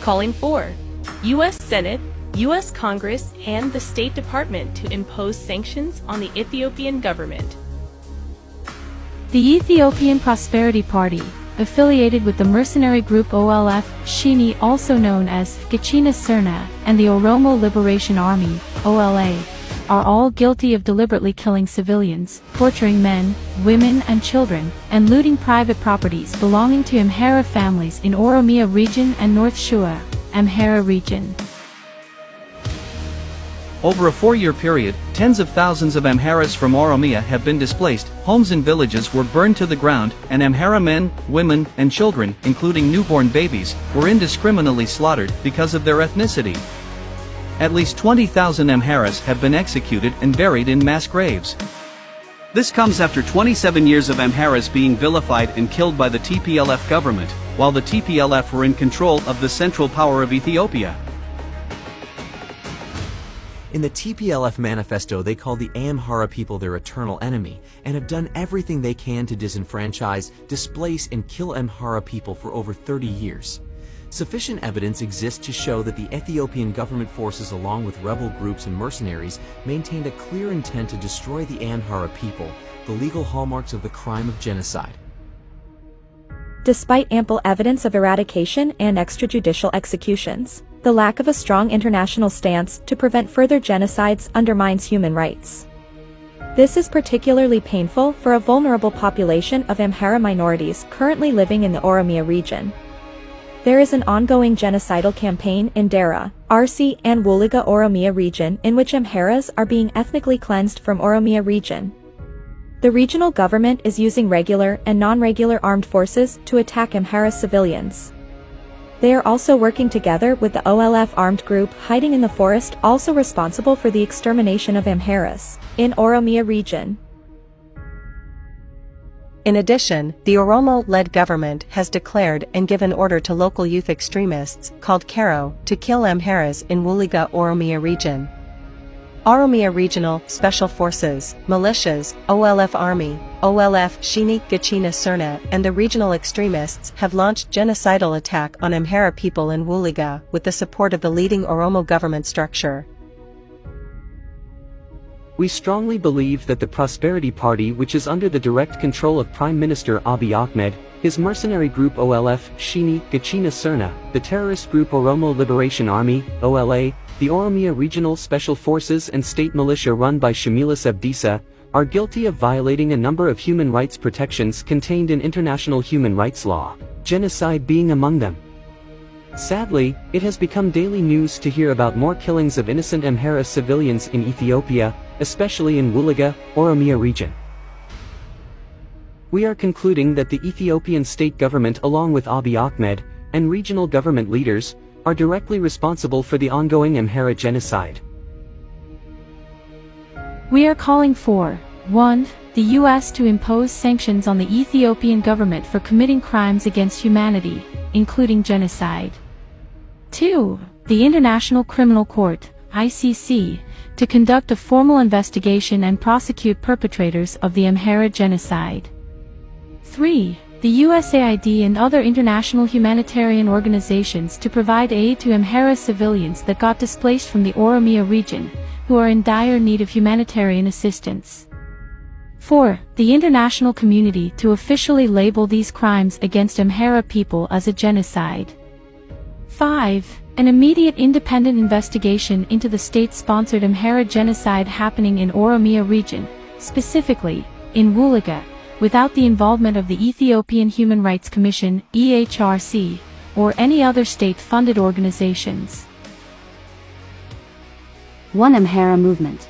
calling for U.S. Senate, U.S. Congress, and the State Department to impose sanctions on the Ethiopian government. The Ethiopian Prosperity Party, affiliated with the mercenary group OLF Shini, also known as Gachina Sirna, and the Oromo Liberation Army, OLA, are all guilty of deliberately killing civilians, torturing men, women and children, and looting private properties belonging to Amhara families in Oromia region and North Shua, Amhara region. Over a 4-year period, tens of thousands of Amharas from Oromia have been displaced, homes and villages were burned to the ground, and Amhara men, women, and children, including newborn babies, were indiscriminately slaughtered because of their ethnicity. At least 20,000 Amharas have been executed and buried in mass graves. This comes after 27 years of Amharas being vilified and killed by the TPLF government, while the TPLF were in control of the central power of Ethiopia. In the TPLF manifesto, they call the Amhara people their eternal enemy, and have done everything they can to disenfranchise, displace, and kill Amhara people for over 30 years. Sufficient evidence exists to show that the Ethiopian government forces, along with rebel groups and mercenaries, maintained a clear intent to destroy the Amhara people, the legal hallmarks of the crime of genocide. Despite ample evidence of eradication and extrajudicial executions, the lack of a strong international stance to prevent further genocides undermines human rights. This is particularly painful for a vulnerable population of Amhara minorities currently living in the Oromia region. There is an ongoing genocidal campaign in Dera, Arsi, and Wuliga Oromia region in which Amharas are being ethnically cleansed from Oromia region. The regional government is using regular and non-regular armed forces to attack Amhara civilians. They are also working together with the OLF armed group hiding in the forest, also responsible for the extermination of Amharas in Oromia region. In addition, the Oromo-led government has declared and given order to local youth extremists, called Karo, to kill Amharas in Wuliga Oromia region. Oromia Regional Special Forces, militias, OLF Army, OLF Shini Gachina Sirna, and the regional extremists have launched genocidal attack on Amhara people in Wuliga with the support of the leading Oromo government structure. We strongly believe that the Prosperity Party, which is under the direct control of Prime Minister Abiy Ahmed, his mercenary group OLF Shini Gachina Sirna, the terrorist group Oromo Liberation Army, OLA, the Oromia Regional Special Forces and state militia run by Shamilis Abdisa, are guilty of violating a number of human rights protections contained in international human rights law, genocide being among them. Sadly, it has become daily news to hear about more killings of innocent Amhara civilians in Ethiopia, especially in Wuliga, Oromia region. We are concluding that the Ethiopian state government, along with Abiy Ahmed, and regional government leaders, are directly responsible for the ongoing Amhara genocide. We are calling for 1. The U.S. to impose sanctions on the Ethiopian government for committing crimes against humanity, including genocide. 2. The International Criminal Court, ICC, to conduct a formal investigation and prosecute perpetrators of the Amhara genocide. 3. The USAID and other international humanitarian organizations to provide aid to Amhara civilians that got displaced from the Oromia region, who are in dire need of humanitarian assistance. 4. The international community to officially label these crimes against Amhara people as a genocide. 5. An immediate independent investigation into the state-sponsored Amhara genocide happening in Oromia region, specifically in Wuliga, without the involvement of the Ethiopian Human Rights Commission, EHRC, or any other state-funded organizations. One Amhara movement.